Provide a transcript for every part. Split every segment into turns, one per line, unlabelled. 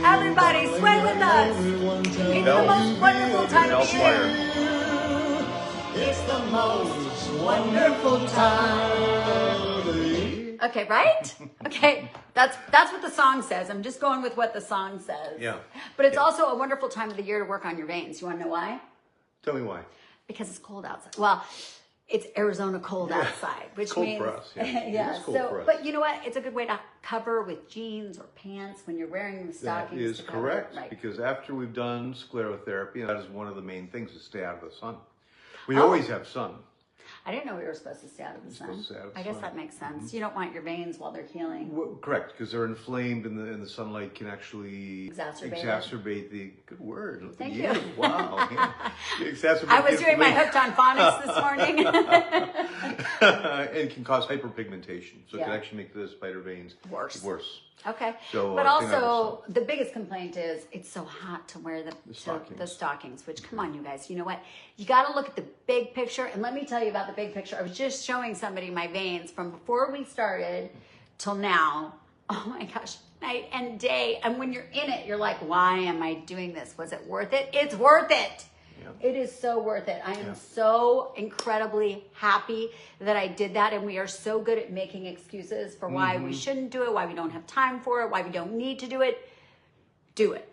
Everybody, sway with us. It's the most wonderful time of the year. It's the most wonderful time of the year. Okay, right? Okay, that's what the song says. I'm just going with what the song says.
Yeah.
But it's also a wonderful time of the year to work on your veins. You want to know why?
Tell me why.
Because it's cold outside. Well, it's Arizona cold outside, which
cold
means
for us. Yeah,
yeah.
It is cold for us.
But you know what? It's a good way to cover with jeans or pants when you're wearing the stockings.
That is correct,
right.
because after we've done sclerotherapy, that is one of the main things, to stay out of the sun. We always have sun.
I didn't know we were supposed to stay out of the sun. I guess that makes sense.
Mm-hmm.
You don't want your veins while they're healing.
Well, correct, because they're inflamed, and the sunlight can actually exacerbate the good word. Look
Thank
at
you.
Wow. Yeah. Exacerbate
I was doing my hooked on phonics this morning.
And can cause hyperpigmentation, so it can actually make the spider veins
worse. Okay.
So,
but also, the biggest complaint is it's so hot to wear the stockings, which, come on, you guys. You know what? You got to look at the big picture. And let me tell you about the big picture. I was just showing somebody my veins from before we started till now. Oh, my gosh. Night and day. And when you're in it, you're like, why am I doing this? Was it worth it? It's worth it. Yeah. It is so worth it. I am so incredibly happy that I did that. And we are so good at making excuses for why we shouldn't do it, why we don't have time for it, why we don't need to do it. Do it.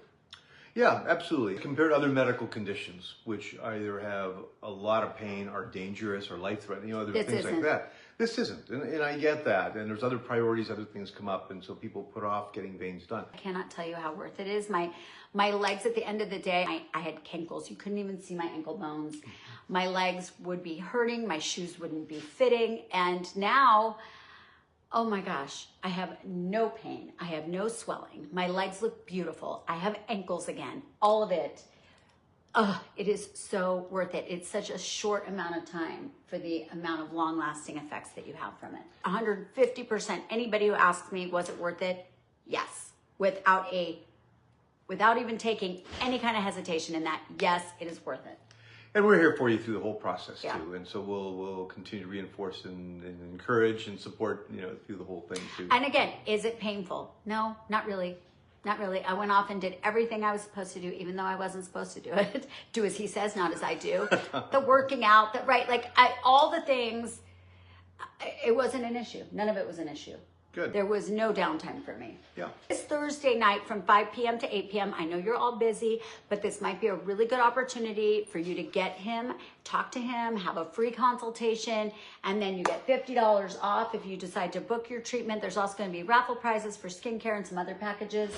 Yeah, absolutely. Compared to other medical conditions, which either have a lot of pain, are dangerous, or life-threatening, other things like that. This isn't, and I get that. And there's other priorities, other things come up, and so people put off getting veins done.
I cannot tell you how worth it is. My legs at the end of the day, I had cankles. You couldn't even see my ankle bones. My legs would be hurting. My shoes wouldn't be fitting. And now, oh my gosh, I have no pain. I have no swelling. My legs look beautiful. I have ankles again. All of it. It is so worth it. It's such a short amount of time for the amount of long-lasting effects that you have from it. 150%. Anybody who asks me, was it worth it? Yes. Without even taking any kind of hesitation in that, yes, it is worth it.
And we're here for you through the whole process too. And so we'll continue to reinforce and encourage and support, through the whole thing too.
And again, is it painful? No, not really. Not really. I went off and did everything I was supposed to do, even though I wasn't supposed to do it. Do as he says, not as I do. The working out, all the things, it wasn't an issue. None of it was an issue.
Good.
There was no downtime for me.
Yeah.
This Thursday night from 5 p.m. to 8 p.m. I know you're all busy, but this might be a really good opportunity for you to get him, talk to him, have a free consultation, and then you get $50 off if you decide to book your treatment. There's also going to be raffle prizes for skincare and some other packages.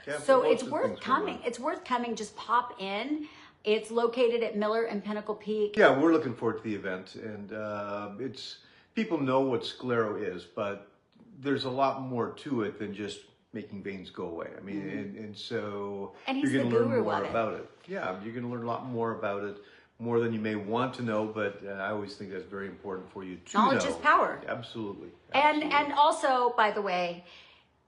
Yeah, so it's worth coming. It's worth coming. Just pop in. It's located at Miller and Pinnacle Peak.
Yeah, we're looking forward to the event, and people know what sclero is, but there's a lot more to it than just making veins go away. I mean, and so you're going to learn more about it. Yeah, you're going to learn a lot more about it, more than you may want to know, but I always think that's very important for you to know.
Knowledge is power.
Absolutely.
And also, by the way,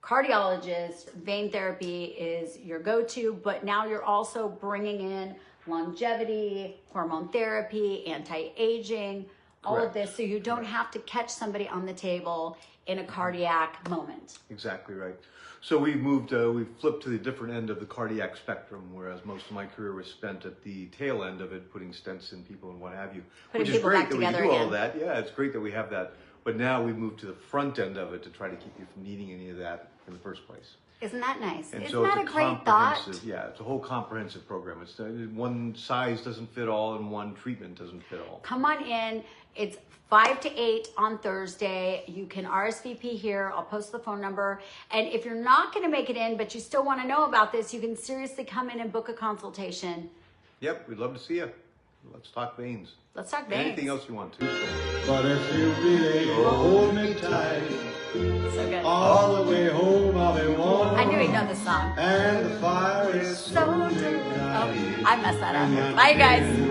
cardiologist, vein therapy is your go-to, but now you're also bringing in longevity, hormone therapy, anti-aging, all of this, so you don't have to catch somebody on the table in a cardiac moment.
Exactly right. So we've flipped to the different end of the cardiac spectrum, whereas most of my career was spent at the tail end of it, putting stents in people and what have you. Which is great that we can do all that. Yeah, it's great that we have that. But now we move to the front end of it to try to keep you from needing any of that in the first place.
Isn't that nice?
And
Isn't that a great thought?
Yeah, it's a whole comprehensive program. It's one size doesn't fit all, and one treatment doesn't fit all.
Come on in. It's 5 to 8 on Thursday. You can RSVP here. I'll post the phone number. And if you're not going to make it in, but you still want to know about this, you can seriously come in and book a consultation.
Yep, we'd love to see you. Let's talk veins.
Let's talk veins.
Anything else you want to.
But if you really hold me tight,
so good.
All the way home I'll be warm.
I knew he'd know this song.
And the fire is so
I messed that up. Bye, guys.